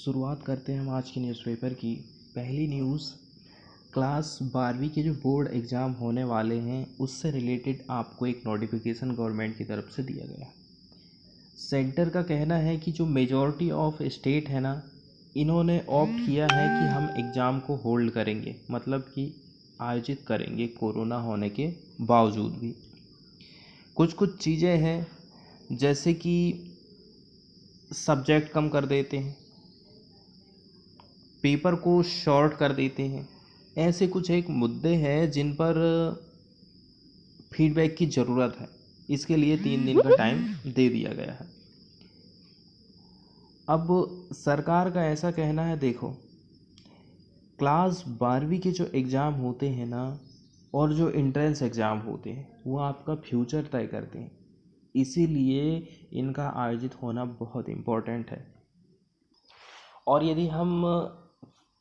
शुरुआत करते हैं हम आज की न्यूज़पेपर की। पहली न्यूज़, क्लास 12वीं के जो बोर्ड एग्ज़ाम होने वाले हैं उससे रिलेटेड आपको एक नोटिफिकेशन गवर्नमेंट की तरफ से दिया गया। सेंटर का कहना है कि जो मेजॉरिटी ऑफ स्टेट है ना, इन्होंने ऑप्ट किया है कि हम एग्ज़ाम को होल्ड करेंगे, मतलब कि आयोजित करेंगे कोरोना होने के बावजूद भी। कुछ चीज़ें हैं जैसे कि सब्जेक्ट कम कर देते हैं, पेपर को शॉर्ट कर देते हैं। ऐसे कुछ एक मुद्दे हैं जिन पर फीडबैक की ज़रूरत है। इसके लिए 3 दिन का टाइम दे दिया गया है। अब सरकार का ऐसा कहना है, देखो क्लास 12वीं के जो एग्ज़ाम होते हैं ना और जो एंट्रेंस एग्ज़ाम होते हैं वो आपका फ्यूचर तय करते हैं, इसीलिए इनका आयोजित होना बहुत इम्पोर्टेंट है। और यदि हम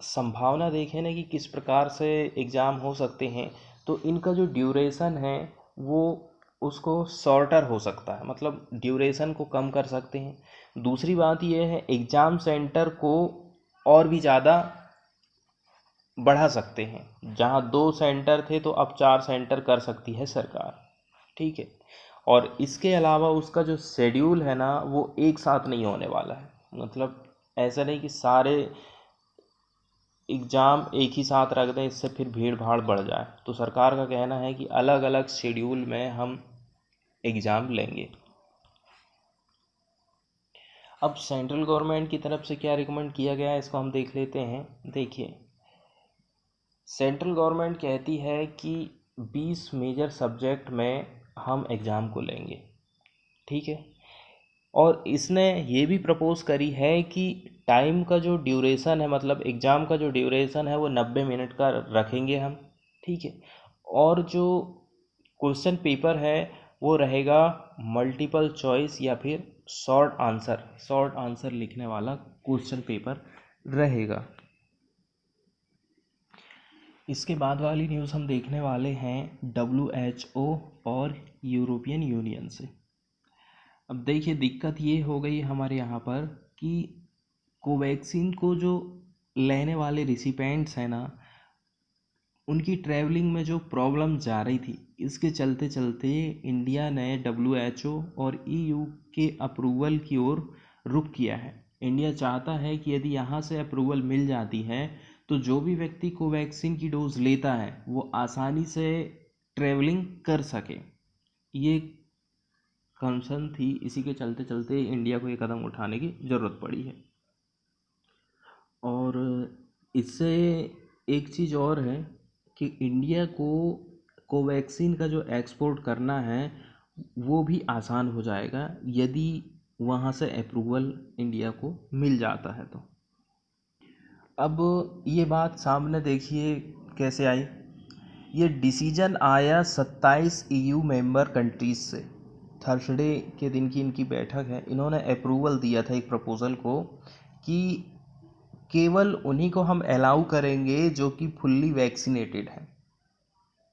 संभावना देखें ना कि किस प्रकार से एग्ज़ाम हो सकते हैं, तो इनका जो ड्यूरेशन है वो उसको शॉर्टर हो सकता है, मतलब ड्यूरेशन को कम कर सकते हैं। दूसरी बात ये है, एग्ज़ाम सेंटर को और भी ज़्यादा बढ़ा सकते हैं। जहाँ 2 सेंटर थे तो अब 4 सेंटर कर सकती है सरकार, ठीक है। और इसके अलावा उसका जो शेड्यूल है ना वो एक साथ नहीं होने वाला है, मतलब ऐसा नहीं कि सारे एग्ज़ाम एक ही साथ रख दें, इससे फिर भीड़ भाड़ बढ़ जाए। तो सरकार का कहना है कि अलग अलग शेड्यूल में हम एग्ज़ाम लेंगे। अब सेंट्रल गवर्नमेंट की तरफ से क्या रिकमेंड किया गया है इसको हम देख लेते हैं। देखिए, सेंट्रल गवर्नमेंट कहती है कि 20 मेजर सब्जेक्ट में हम एग्ज़ाम को लेंगे, ठीक है। और इसने ये भी प्रपोज़ करी है कि टाइम का जो ड्यूरेशन है, मतलब एग्ज़ाम का जो ड्यूरेशन है वो 90 मिनट का रखेंगे हम, ठीक है। और जो क्वेश्चन पेपर है वो रहेगा मल्टीपल चॉइस या फिर शॉर्ट आंसर लिखने वाला क्वेश्चन पेपर रहेगा। इसके बाद वाली न्यूज़ हम देखने वाले हैं WHO और यूरोपियन यूनियन से। अब देखिए, दिक्कत ये हो गई हमारे यहाँ पर कि कोवैक्सीन को जो लेने वाले रिसिपेंट्स हैं ना, उनकी ट्रैवलिंग में जो प्रॉब्लम जा रही थी, इसके चलते चलते इंडिया ने WHO और EU के अप्रूवल की ओर रुख किया है। इंडिया चाहता है कि यदि यहाँ से अप्रूवल मिल जाती है तो जो भी व्यक्ति कोवैक्सीन की डोज लेता है वो आसानी से ट्रैवलिंग कर सके। ये कंसर्न थी, इसी के चलते चलते इंडिया को ये कदम उठाने की ज़रूरत पड़ी है। और इससे एक चीज़ और है कि इंडिया को कोवैक्सीन का जो एक्सपोर्ट करना है वो भी आसान हो जाएगा यदि वहाँ से अप्रूवल इंडिया को मिल जाता है तो। अब ये बात सामने देखिए कैसे आई। ये डिसीजन आया 27 EU मेंबर कंट्रीज़ से। थर्सडे के दिन की इनकी बैठक है, इन्होंने अप्रूवल दिया था एक प्रपोज़ल को कि केवल उन्हीं को हम अलाउ करेंगे जो कि फुल्ली वैक्सीनेटेड हैं।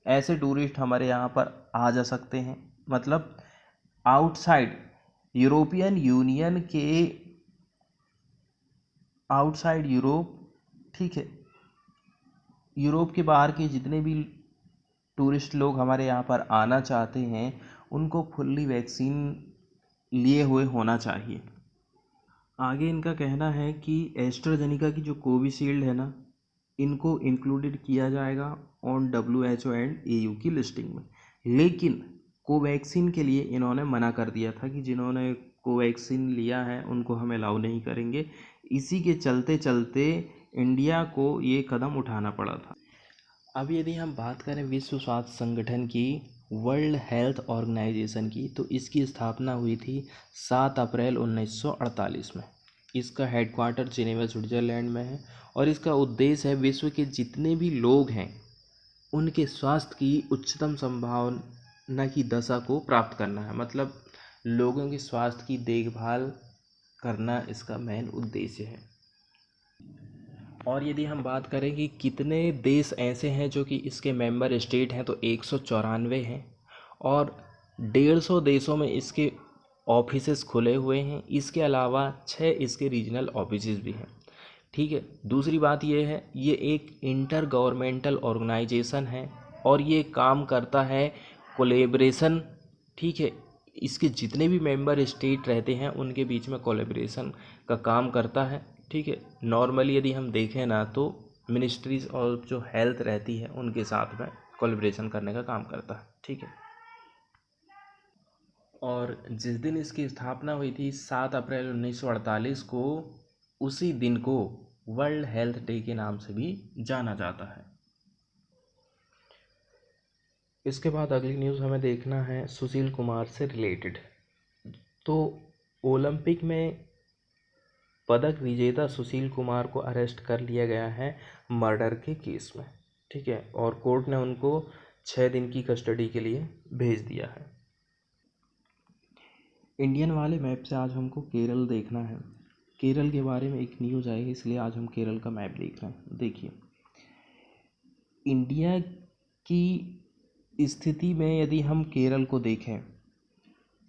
ऐसे टूरिस्ट हमारे यहाँ पर आ जा सकते हैं, मतलब आउटसाइड यूरोपियन यूनियन के आउटसाइड यूरोप, ठीक है, यूरोप के बाहर के जितने भी टूरिस्ट लोग हमारे यहाँ पर आना चाहते हैं उनको फुल्ली वैक्सीन लिए हुए होना चाहिए। आगे इनका कहना है कि एस्ट्राजेनिका की जो कोविशील्ड है ना, इनको इंक्लूडेड किया जाएगा ऑन WHO एंड EU की लिस्टिंग में। लेकिन कोवैक्सीन के लिए इन्होंने मना कर दिया था कि जिन्होंने कोवैक्सीन लिया है उनको हम अलाउ नहीं करेंगे। इसी के चलते चलते इंडिया को ये कदम उठाना पड़ा था। अब यदि हम बात करें विश्व स्वास्थ्य संगठन की, वर्ल्ड हेल्थ ऑर्गेनाइजेशन की, तो इसकी स्थापना हुई थी 7 अप्रैल 1948 में। इसका हेडक्वार्टर जिनेवा स्विट्ज़रलैंड में है और इसका उद्देश्य है विश्व के जितने भी लोग हैं उनके स्वास्थ्य की उच्चतम संभावना की दशा को प्राप्त करना है, मतलब लोगों के स्वास्थ्य की देखभाल करना इसका मेन उद्देश्य है। और यदि हम बात करें कि कितने देश ऐसे हैं जो कि इसके मेंबर स्टेट हैं, तो 194 हैं और 150 देशों में इसके ऑफिसेस खुले हुए हैं। इसके अलावा 6 इसके रीजनल ऑफिसेस भी हैं। ठीक है। दूसरी बात ये है, ये एक इंटर गवर्नमेंटल ऑर्गेनाइजेशन है और ये काम करता है कोलेब्रेशन, ठीक है। इसके जितने भी मेंबर स्टेट रहते हैं उनके बीच में कोलेब्रेशन का काम करता है, ठीक है। नॉर्मली यदि हम देखें ना तो मिनिस्ट्रीज और जो हेल्थ रहती है उनके साथ में कोलेब्रेशन करने का काम करता है, ठीक है। और जिस दिन इसकी स्थापना हुई थी 7 अप्रैल 1948 को, उसी दिन को वर्ल्ड हेल्थ डे के नाम से भी जाना जाता है। इसके बाद अगली न्यूज़ हमें देखना है सुशील कुमार से रिलेटेड। तो ओलंपिक में पदक विजेता सुशील कुमार को अरेस्ट कर लिया गया है मर्डर के केस में, ठीक है। और कोर्ट ने उनको 6 दिन की कस्टडी के लिए भेज दिया है। इंडियन वाले मैप से आज हमको केरल देखना है। केरल के बारे में एक न्यूज़ आई है, इसलिए आज हम केरल का मैप देख रहे हैं। देखिए, इंडिया की स्थिति में यदि हम केरल को देखें,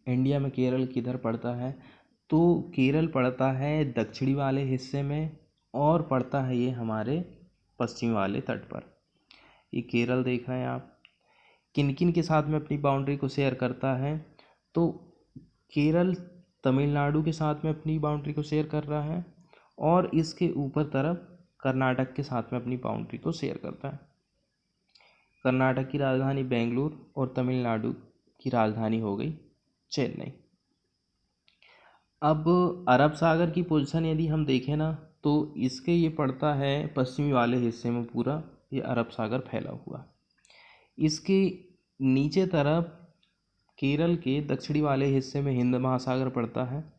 इंडिया में केरल किधर पड़ता है, तो केरल पड़ता है दक्षिणी वाले हिस्से में और पड़ता है ये हमारे पश्चिम वाले तट पर। ये केरल देख रहे हैं आप। किन किन के साथ में अपनी बाउंड्री को शेयर करता है, तो केरल तमिलनाडु के साथ में अपनी बाउंड्री को शेयर कर रहा है और इसके ऊपर तरफ कर्नाटक के साथ में अपनी बाउंड्री को शेयर करता है। कर्नाटक की राजधानी बेंगलुरु और तमिलनाडु की राजधानी हो गई चेन्नई। अब अरब सागर की पोजीशन यदि हम देखें ना, तो इसके ये पड़ता है पश्चिमी वाले हिस्से में, पूरा ये अरब सागर फैला हुआ। इसके नीचे तरफ केरल के दक्षिणी वाले हिस्से में हिंद महासागर पड़ता है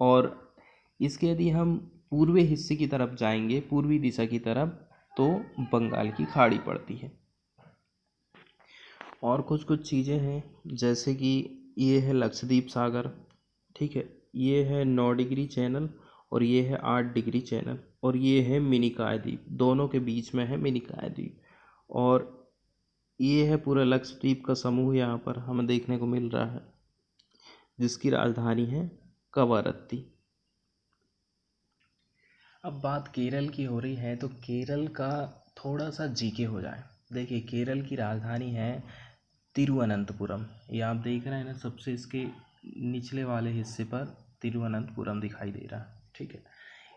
और इसके यदि हम पूर्वी हिस्से की तरफ जाएंगे, पूर्वी दिशा की तरफ, तो बंगाल की खाड़ी पड़ती है। और कुछ कुछ चीज़ें हैं, जैसे कि ये है लक्षद्वीप सागर, ठीक है। ये है 9 डिग्री चैनल और ये है 8 डिग्री चैनल और ये है मिनिकॉय द्वीप, दोनों के बीच में है मिनिकॉय द्वीप। और ये है पूरा लक्षद्वीप का समूह यहाँ पर हमें देखने को मिल रहा है, जिसकी राजधानी है कवरत्ती। अब बात केरल की हो रही है, तो केरल का थोड़ा सा जीके हो जाए। देखिए, केरल की राजधानी है तिरुवनंतपुरम। ये आप देख रहे हैं ना, सबसे इसके निचले वाले हिस्से पर तिरुवनंतपुरम दिखाई दे रहा है, ठीक है।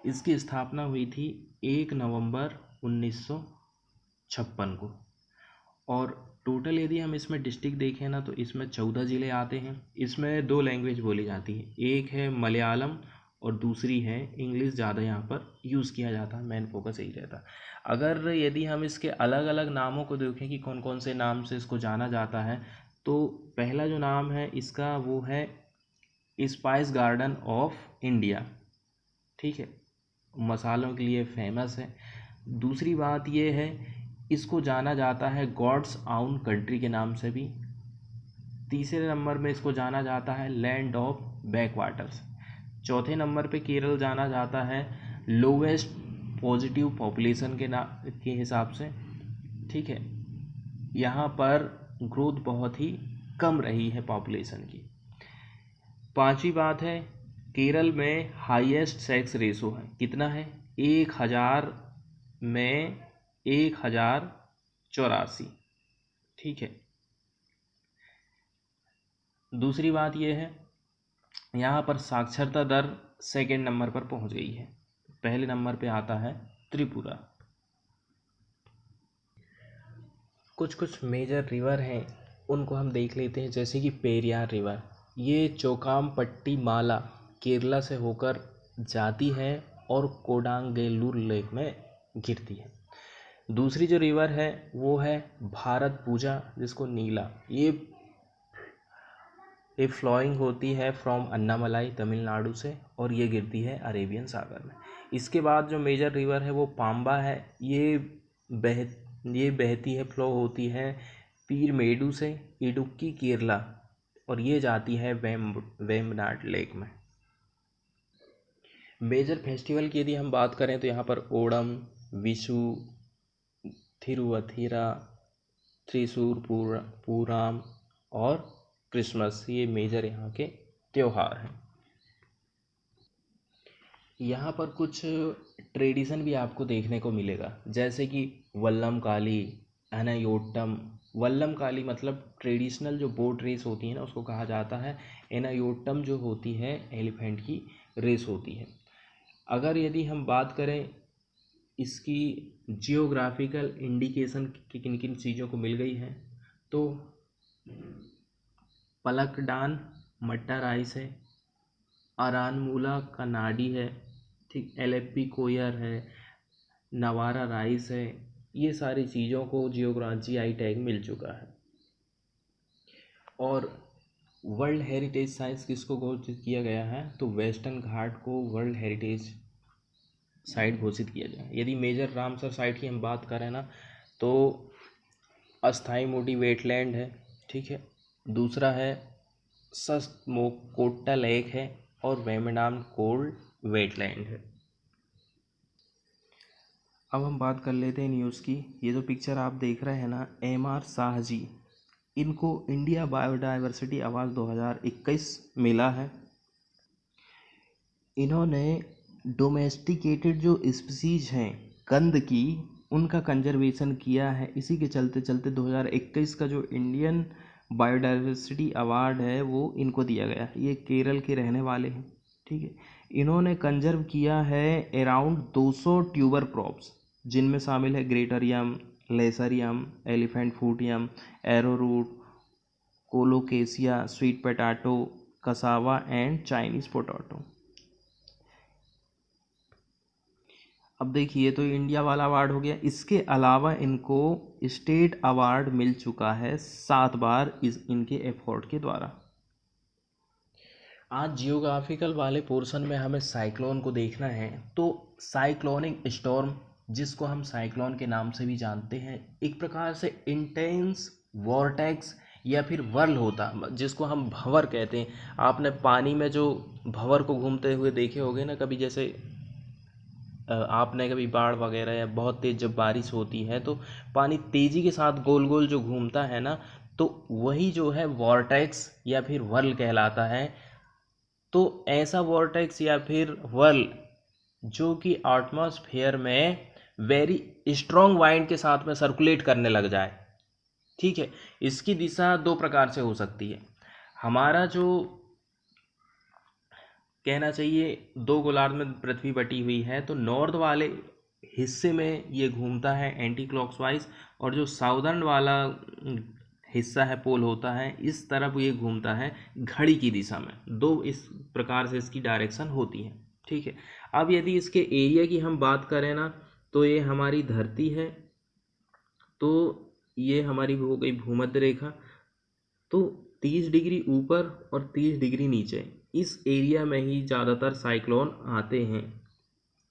इसकी स्थापना हुई थी 1 नवंबर 1956 को। और टोटल यदि हम इसमें डिस्ट्रिक्ट देखें ना, तो इसमें 14 ज़िले आते हैं। इसमें 2 लैंग्वेज बोली जाती है, एक है मलयालम और दूसरी है इंग्लिश। ज़्यादा यहाँ पर यूज़ किया जाता है, मेन फोकस यही रहता है। अगर यदि हम इसके अलग अलग नामों को देखें कि कौन कौन से नाम से इसको जाना जाता है, तो पहला जो नाम है इसका वो है स्पाइस गार्डन ऑफ इंडिया, ठीक है, मसालों के लिए फेमस है। दूसरी बात ये है, इसको जाना जाता है गॉड्स आउन कंट्री के नाम से भी। तीसरे नंबर में इसको जाना जाता है लैंड ऑफ बैकवाटर्स। चौथे नंबर पे केरल जाना जाता है लोवेस्ट पॉजिटिव पॉपुलेशन के हिसाब से, ठीक है। यहाँ पर ग्रोथ बहुत ही कम रही है पॉपुलेशन की। पांचवी बात है, केरल में हाईएस्ट सेक्स रेशो है। कितना है? 1000 में 1084, ठीक है। दूसरी बात यह है, यहाँ पर साक्षरता दर सेकंड नंबर पर पहुँच गई है। पहले नंबर पे आता है त्रिपुरा। कुछ कुछ मेजर रिवर हैं, उनको हम देख लेते हैं, जैसे कि पेरियार रिवर। ये चोकामपट्टी माला केरला से होकर जाती है और कोडांगेल्लूर लेक में गिरती है। दूसरी जो रिवर है वो है भारतपुजा, जिसको नीला। ये फ्लोइंग होती है फ्रॉम अन्नामलाई तमिलनाडु से और ये गिरती है अरेबियन सागर में। इसके बाद जो मेजर रिवर है वो पाम्बा है। ये बहती है, फ्लो होती है पीरमेडु से इडुक्की केरला और ये जाती है वेम्बनाड लेक में। मेजर फेस्टिवल की यदि हम बात करें तो यहाँ पर ओणम, विशु, थिरुवथिरा, त्रिशूर पूराम और क्रिसमस, ये मेजर यहाँ के त्यौहार हैं। यहाँ पर कुछ ट्रेडिशन भी आपको देखने को मिलेगा, जैसे कि वल्लम काली, एनायोट्टम। वल्लम काली मतलब ट्रेडिशनल जो बोट रेस होती है ना, उसको कहा जाता है। एनायोट्टम जो होती है एलिफेंट की रेस होती है। अगर यदि हम बात करें इसकी जियोग्राफिकल इंडिकेशन कि किन किन चीज़ों को मिल गई है, तो पलकडान मट्टा राइस है, अरानमूला का नाडी है, ठीक, एलेप्पी कोयर है, नवारा राइस है। ये सारी चीज़ों को जीआई टैग मिल चुका है। और वर्ल्ड हेरिटेज साइट्स किसको घोषित किया गया है, तो वेस्टर्न घाट को वर्ल्ड हेरिटेज साइट घोषित किया जाए। यदि मेजर रामसर साइट की हम बात करें ना, तो अस्थाई मोटी वेटलैंड है, ठीक है। दूसरा है सस्मोकोट्टा लेक है, और वेमेनाम कोल्ड वेटलैंड है। अब हम बात कर लेते हैं न्यूज़ की। ये जो पिक्चर आप देख रहे हैं ना, एम.आर. शाह जी, इनको इंडिया बायोडाइवर्सिटी अवार्ड 2021 मिला है। इन्होंने डोमेस्टिकेटेड जो स्पीसीज हैं कंद की, उनका कंजर्वेशन किया है। इसी के चलते चलते 2021 का जो इंडियन बायोडाइवर्सिटी अवार्ड है वो इनको दिया गया है। ये केरल के रहने वाले हैं, ठीक है। इन्होंने कंजर्व किया है अराउंड 200 ट्यूबर क्रॉप्स, जिनमें शामिल है greater yam, lesser yam, elephant foot yam, arrowroot, colocasia, sweet potato, cassava and Chinese potato. अब देखिए, तो इंडिया वाला अवार्ड हो गया। इसके अलावा इनको स्टेट अवार्ड मिल चुका है 7 बार इनके एफर्ट के द्वारा। आज जियोग्राफिकल वाले पोर्शन में हमें साइक्लोन को देखना है। तो साइक्लोनिक स्टॉर्म, जिसको हम साइक्लोन के नाम से भी जानते हैं, एक प्रकार से इंटेंस वॉर्टेक्स या फिर वर्ल होता, जिसको हम भंवर कहते हैं। आपने पानी में जो भंवर को घूमते हुए देखे होंगे ना कभी, जैसे आपने कभी बाढ़ वगैरह या बहुत तेज़ जब बारिश होती है तो पानी तेज़ी के साथ गोल गोल जो घूमता है ना, तो वही जो है वॉर्टेक्स या फिर वर्ल कहलाता है। तो ऐसा वॉर्टेक्स या फिर वर्ल जो कि एटमॉस्फेयर में वेरी स्ट्रॉन्ग वाइंड के साथ में सर्कुलेट करने लग जाए, ठीक है। इसकी दिशा 2 प्रकार से हो सकती है। हमारा जो कहना चाहिए 2 गोलार्ध में पृथ्वी बटी हुई है, तो नॉर्थ वाले हिस्से में ये घूमता है एंटी क्लॉकवाइज, और जो साउदर्न वाला हिस्सा है, पोल होता है, इस तरफ ये घूमता है घड़ी की दिशा में। 2 इस प्रकार से इसकी डायरेक्शन होती है, ठीक है। अब यदि इसके एरिया की हम बात करें ना, तो ये हमारी धरती है, तो ये हमारी हो गई भूमध्य रेखा। तो 30 डिग्री ऊपर और 30 डिग्री नीचे इस एरिया में ही ज़्यादातर साइक्लोन आते हैं,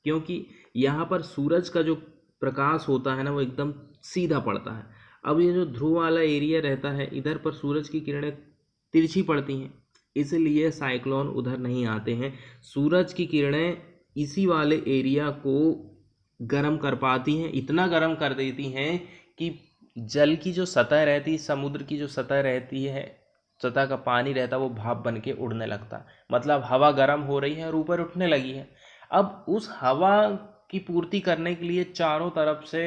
क्योंकि यहाँ पर सूरज का जो प्रकाश होता है ना, वो एकदम सीधा पड़ता है। अब ये जो ध्रुव वाला एरिया रहता है, इधर पर सूरज की किरणें तिरछी पड़ती हैं, इसलिए साइक्लोन उधर नहीं आते हैं। सूरज की किरणें इसी वाले एरिया को गर्म कर पाती हैं, इतना गर्म कर देती हैं कि जल की जो सतह रहती है, समुद्र की जो सतह रहती है, सतह का पानी रहता है, वो भाप बन के उड़ने लगता। मतलब हवा गर्म हो रही है और ऊपर उठने लगी है। अब उस हवा की पूर्ति करने के लिए चारों तरफ से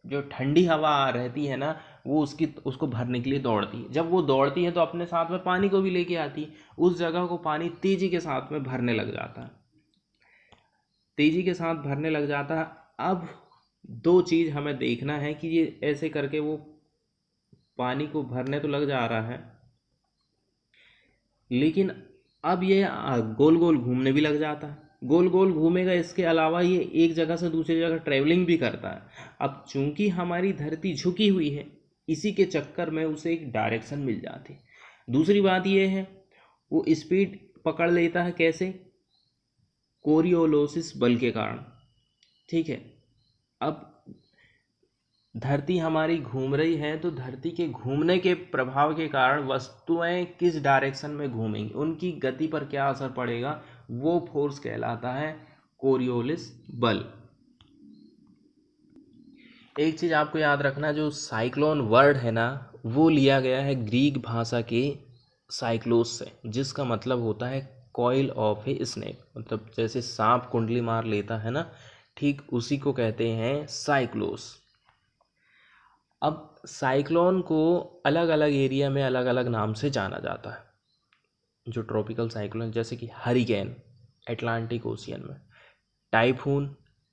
जो ठंडी हवा रहती है ना, वो उसको भरने के लिए दौड़ती है। जब वो दौड़ती है तो अपने साथ में पानी को भी लेके आती है। उस जगह को पानी तेजी के साथ में भरने लग जाता है, तेजी के साथ भरने लग जाता है। अब 2 चीज़ हमें देखना है कि ये ऐसे करके वो पानी को भरने तो लग जा रहा है, लेकिन अब ये गोल गोल घूमने भी लग जाता है। गोल गोल घूमेगा, इसके अलावा ये एक जगह से दूसरी जगह ट्रैवलिंग भी करता है। अब चूंकि हमारी धरती झुकी हुई है, इसी के चक्कर में उसे एक डायरेक्शन मिल जाती। दूसरी बात ये है, वो स्पीड पकड़ लेता है कैसे, कोरियोलिस बल के कारण, ठीक है। अब धरती हमारी घूम रही है, तो धरती के घूमने के प्रभाव के कारण वस्तुएं किस डायरेक्शन में घूमेंगी, उनकी गति पर क्या असर पड़ेगा, वो फोर्स कहलाता है कोरियोलिस बल। एक चीज़ आपको याद रखना, जो साइक्लोन वर्ड है ना, वो लिया गया है ग्रीक भाषा के साइक्लोस से, जिसका मतलब होता है कॉइल ऑफ ए स्नेक, मतलब जैसे सांप कुंडली मार लेता है ना, ठीक उसी को कहते हैं साइक्लोस। अब साइक्लोन को अलग अलग एरिया में अलग अलग नाम से जाना जाता है। जो ट्रॉपिकल साइक्लोन जैसे कि हरिकेन अटलांटिक ओशियन में, टाइफून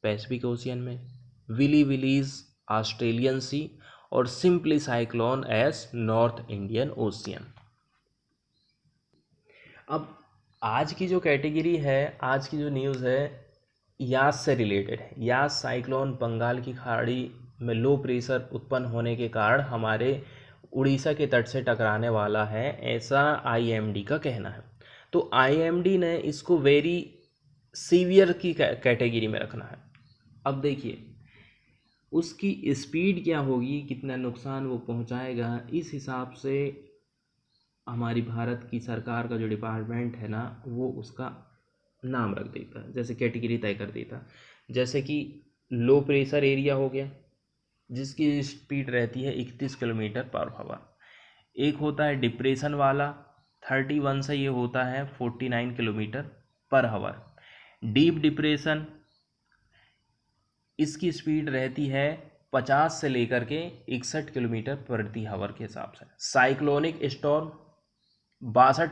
पैसिफिक ओशियन में, विली विलीज ऑस्ट्रेलियन सी, और simply cyclone as North Indian Ocean. अब आज की जो कैटेगरी है, आज की जो न्यूज़ है, यास से रिलेटेड है। यास साइक्लोन बंगाल की खाड़ी में लो प्रेशर उत्पन्न होने के कारण हमारे उड़ीसा के तट से टकराने वाला है, ऐसा आईएमडी का कहना है। तो आईएमडी ने इसको वेरी सीवियर की कैटेगरी में रखना है। अब देखिए उसकी स्पीड क्या होगी, कितना नुकसान वो पहुंचाएगा, इस हिसाब से हमारी भारत की सरकार का जो डिपार्टमेंट है ना, वो उसका नाम रख देता है, जैसे कैटेगरी तय कर देता। जैसे कि लो प्रेशर एरिया हो गया, जिसकी स्पीड रहती है 31 किलोमीटर पर आवर। एक होता है डिप्रेशन वाला, 31 से ये होता है 49 kilometre per hour. Deep depression, इसकी स्पीड रहती है 50 से लेकर के 61 किलोमीटर प्रति आवर के हिसाब से। साइक्लोनिक स्टॉर्म 62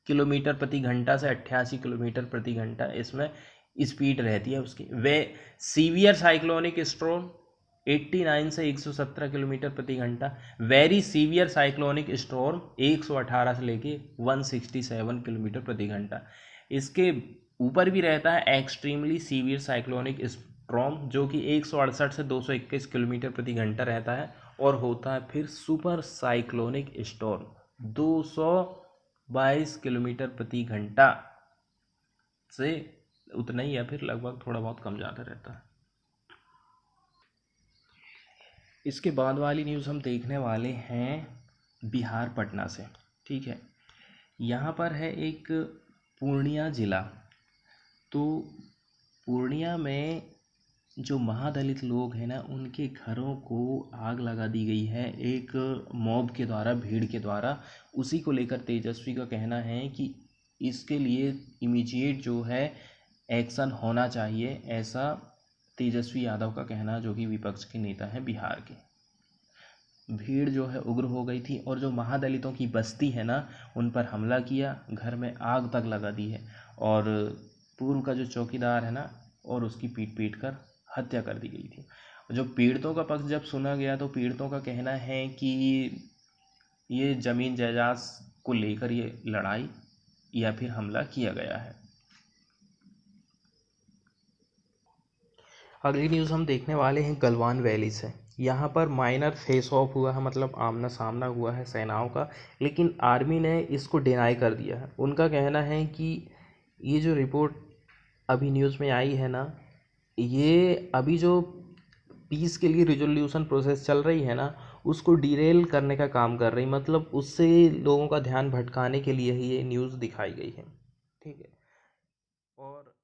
किलोमीटर प्रति घंटा से 88 किलोमीटर प्रति घंटा इसमें स्पीड रहती है उसकी। वे सीवियर साइक्लोनिक स्टॉर्म 89 से 117 किलोमीटर प्रति घंटा। वेरी सीवियर साइक्लोनिक स्टॉर्म 118 से लेके 167 किलोमीटर प्रति घंटा। इसके ऊपर भी रहता है एक्सट्रीमली सीवियर साइक्लोनिक स्टॉर्म, जो कि 168 से 221 किलोमीटर प्रति घंटा रहता है। और होता है फिर सुपर साइक्लोनिक स्टॉर्म 222 किलोमीटर प्रति घंटा से उतना ही, या फिर लगभग थोड़ा बहुत कम ज़्यादा रहता है। इसके बाद वाली न्यूज़ हम देखने वाले हैं बिहार पटना से। ठीक है, यहाँ पर है एक पूर्णिया ज़िला। तो पूर्णिया में जो महादलित लोग हैं ना, उनके घरों को आग लगा दी गई है एक मॉब के द्वारा, भीड़ के द्वारा। उसी को लेकर तेजस्वी का कहना है कि इसके लिए इमीडिएट जो है एक्शन होना चाहिए, ऐसा तेजस्वी यादव का कहना, जो कि विपक्ष के नेता हैं बिहार के। भीड़ जो है उग्र हो गई थी और जो महादलितों की बस्ती है ना, उन पर हमला किया, घर में आग तक लगा दी है। और पूर्व का जो चौकीदार है ना, और उसकी पीट कर हत्या कर दी गई थी। जो पीड़ितों का पक्ष जब सुना गया, तो पीड़ितों का कहना है कि ये ज़मीन जायदाद को लेकर ये लड़ाई या फिर हमला किया गया है। अगली न्यूज़ हम देखने वाले हैं गलवान वैली से। यहाँ पर माइनर फेस ऑफ हुआ है, मतलब आमना सामना हुआ है सेनाओं का, लेकिन आर्मी ने इसको डिनाई कर दिया है। उनका कहना है कि ये जो रिपोर्ट अभी न्यूज़ में आई है ना, ये अभी जो पीस के लिए रिजोल्यूशन प्रोसेस चल रही है ना, उसको डिरेल करने का काम कर रही, मतलब उससे लोगों का ध्यान भटकाने के लिए ही ये न्यूज़ दिखाई गई है। ठीक है, और